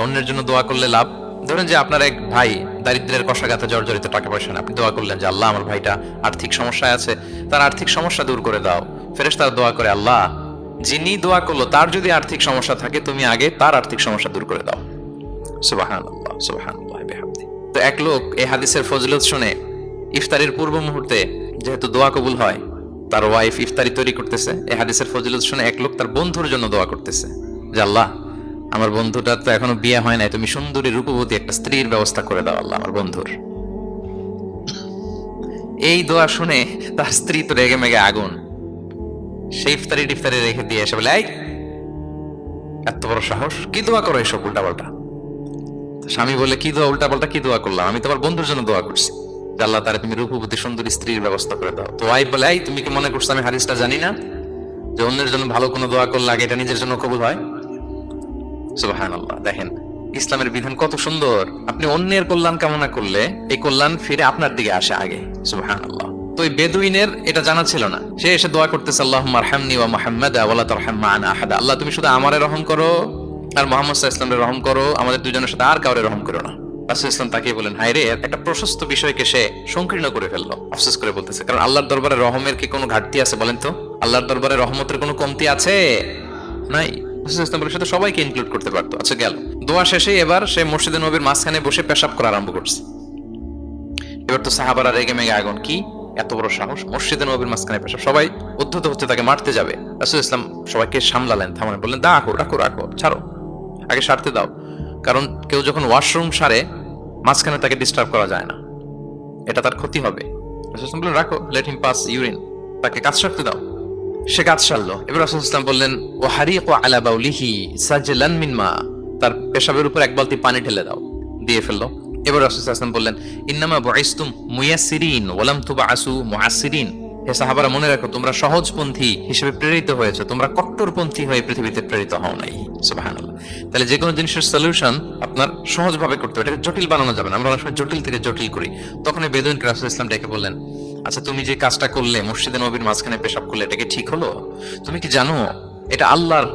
অন্যের জন্য দোয়া করলে লাভ। ধরেন যে আপনার এক ভাই দারিদ্র্যের কষাঘাতে জর্জরিত, টাকা পয়সা না, আপনি দোয়া করলেন যে আল্লাহ আমার ভাইটা আর্থিক সমস্যায় আছে, তার আর্থিক সমস্যা দূর করে দাও। ফেরেশতারা দোয়া করে, আল্লাহ যিনি দোয়া করলো তার যদি আর্থিক সমস্যা থাকে তুমি আগে তার আর্থিক সমস্যা দূর করে দাও। সুবহানাল্লাহ সুবহানাল্লাহ বিহামদি। তো এক লোক এই হাদিসের ফজিলত শুনে ইফতারির পূর্ব মুহূর্তে, যেহেতু দোয়া কবুল হয়, তার ওয়াইফ ইফতারি তৈরি করতেছে, এই হাদিসের ফজিলত শুনে এক লোক তার বন্ধুর জন্য দোয়া করতেছে যে আল্লাহ আমার বন্ধুটা তো এখনো বিয়ে হয় নাই, তুমি সুন্দরী রূপবতী একটা স্ত্রীর ব্যবস্থা করে দাও আল্লাহ আমার বন্ধুর। এই দোয়া শুনে তার স্ত্রী তো রেগে মেগে আগুন, সেই ইফতারি টিফতারি রেখে দিয়ে এসে বলে, এই এত বড় সাহস, কি দোয়া করো এসব উল্টা পাল্টা। স্বামী বলে, কি দোয়া উল্টা পাল্টা, কি দোয়া করলাম, আমি তোমার বন্ধুর জন্য দোয়া করছি যে আল্লাহ তারা তুমি রূপবতী সুন্দরী স্ত্রীর ব্যবস্থা করে দাও। তো ওয়াইফ বলে, এই তুমি কি মনে করছো আমি হাদিসটা জানি না যে অন্যের জন্য ভালো কোনো দোয়া করলে আগে এটা নিজের জন্য কবুল হয়? সুবহানাল্লাহ। দেখেন ইসলামের বিধান কত সুন্দর। আপনি অন্যের কল্যাণ কামনা করলে এই কল্যাণ ফিরে আপনার দিকে আসে আগে। সুবহানাল্লাহ। তো এই বেদুইনের এটা জানা ছিল না, সে এসে দোয়া করতেছে, আল্লাহুম্মা আরহামনি ওয়া মুহাম্মাদা ওয়া লা তারহাম মা'ানা আহাদা। আল্লাহ তুমি শুধু আমারে রহম করো আর মুহাম্মদ সাল্লাল্লাহু আলাইহি ওয়াসাল্লামের রহম করো, আমাদের দুজনের সাথে আর কাউরে রহম করো না। রাসূল ইসলাম তাকিয়ে বলেন, হায় রে, একটা প্রশস্ত বিষয়কে সে সংকীর্ণ করে ফেললো। আফসোস করে বলতেছে, কারণ আল্লাহর দরবারে রহমের কি কোনো ঘাটতি আছে বলেন তো? আল্লাহর দরবারে রহমতের কোনো কমতি আছে? নাই। সাথে সবাইকে ইনক্লুড করতে পারতো। আচ্ছা গেল, দোয়া শেষে এবার সে মসজিদে নবীর মাঝখানে বসে পেশাব করা আরম্ভ করছে। এবার তো সাহাবারা রেগে মেগে আগুন, কি এত বড় সাহস, মসজিদে নবীর মাঝখানে পেশাব, সবাই উদ্ধত হচ্ছে তাকে মারতে যাবে। রাসূল ইসলাম সবাইকে সামলালেন, থামালেন, বললেন রাখো রাখো রাখো, ছাড়ো, আগে সারতে দাও। কারণ কেউ যখন ওয়াশরুম সারে মাঝখানে তাকে ডিস্টার্ব করা যায় না, এটা তার ক্ষতি হবে। রাসূল ইসলাম বললেন রাখো, লেট হিম পাস ইউরিন, তাকে কাজ সারতে দাও। সে কাজ সারলো। এবার রাসূল ইসলাম বললেন, ও হারিকু আলা বাউলিহি সাজলান মিন মা, তার পেশাবের উপর এক বালতি পানি ঢেলে দাও, দিয়ে ফেললো। এবার রাসূল ইসলাম বললেন, ইন্নামা বুইসতুম মুয়াসসিরিন ওয়া লাম তুবআসু মুআসসিরিন। হে সাহাবারা মনে রাখো, তোমরা সহজপন্থী হিসেবে প্রেরিত হয়েছে, তোমরা কট্টরপন্থী হয়ে পৃথিবীতে প্রেরিত হও নাই। সুবহানাল্লাহ। তাহলে যে কোনো জিনিসের সলিউশন আপনার সহজভাবে করতে হবে, এটাকে জটিল বানানো যাবে না। আমরা অনেক সময় জটিল থেকে জটিল করি। তখন এই বেদুইন রাসূল ইসলাম ডেকে বললেন, আচ্ছা তুমি যে কাজটা করলে, মসজিদে নবীর মাঝখানে পেশাব করলে, এটা কি ঠিক হলো? তুমি কি জানো এটা আল্লাহর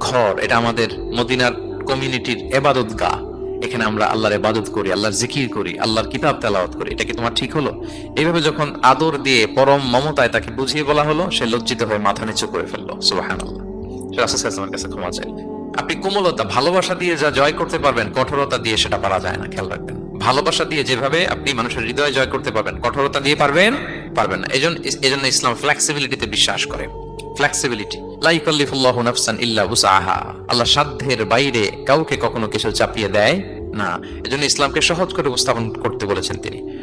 ঘর, এটা আমাদের মদিনার কমিউনিটির ইবাদতগাহ, এখানে আমরা আল্লাহর ইবাদত করি, আল্লাহর জিকির করি, আল্লাহর কিতাব তেলাওয়াত করি, এটা কি তোমার ঠিক হলো? এইভাবে যখন আদর দিয়ে পরম মমতায় তাকে বুঝিয়ে বলা হলো, সে লজ্জিত হয়ে মাথা নিচু করে ফেললো। সুবহানাল্লাহ। সে রাসূল সাল্লাল্লাহু আলাইহি ওয়াসাল্লামের কাছে ক্ষমা চাইল। আপনি কোমলতা, ভালোবাসা দিয়ে যা জয় করতে পারবেন, কঠোরতা দিয়ে সেটা পারা যায় না, খেয়াল রাখবেন। ভালোবাসা দিয়ে যেভাবে আপনি মানুষের হৃদয় জয় করতে পারবেন, কঠোরতা দিয়ে পারবেন না। এজন্য ইসলাম ফ্লেক্সিবিলিটিতে বিশ্বাস করে। ফ্লেক্সিবিলিটি, লা ইউকাল্লিফুল্লাহু নাফসান ইল্লা উসআহা। আল্লাহ সাধ্যের বাইরে কাউকে কখনো কিছু চাপিয়ে দেয় না। এজন্য ইসলামকে সহজ করে উপস্থাপন করতে বলেছেন তিনি।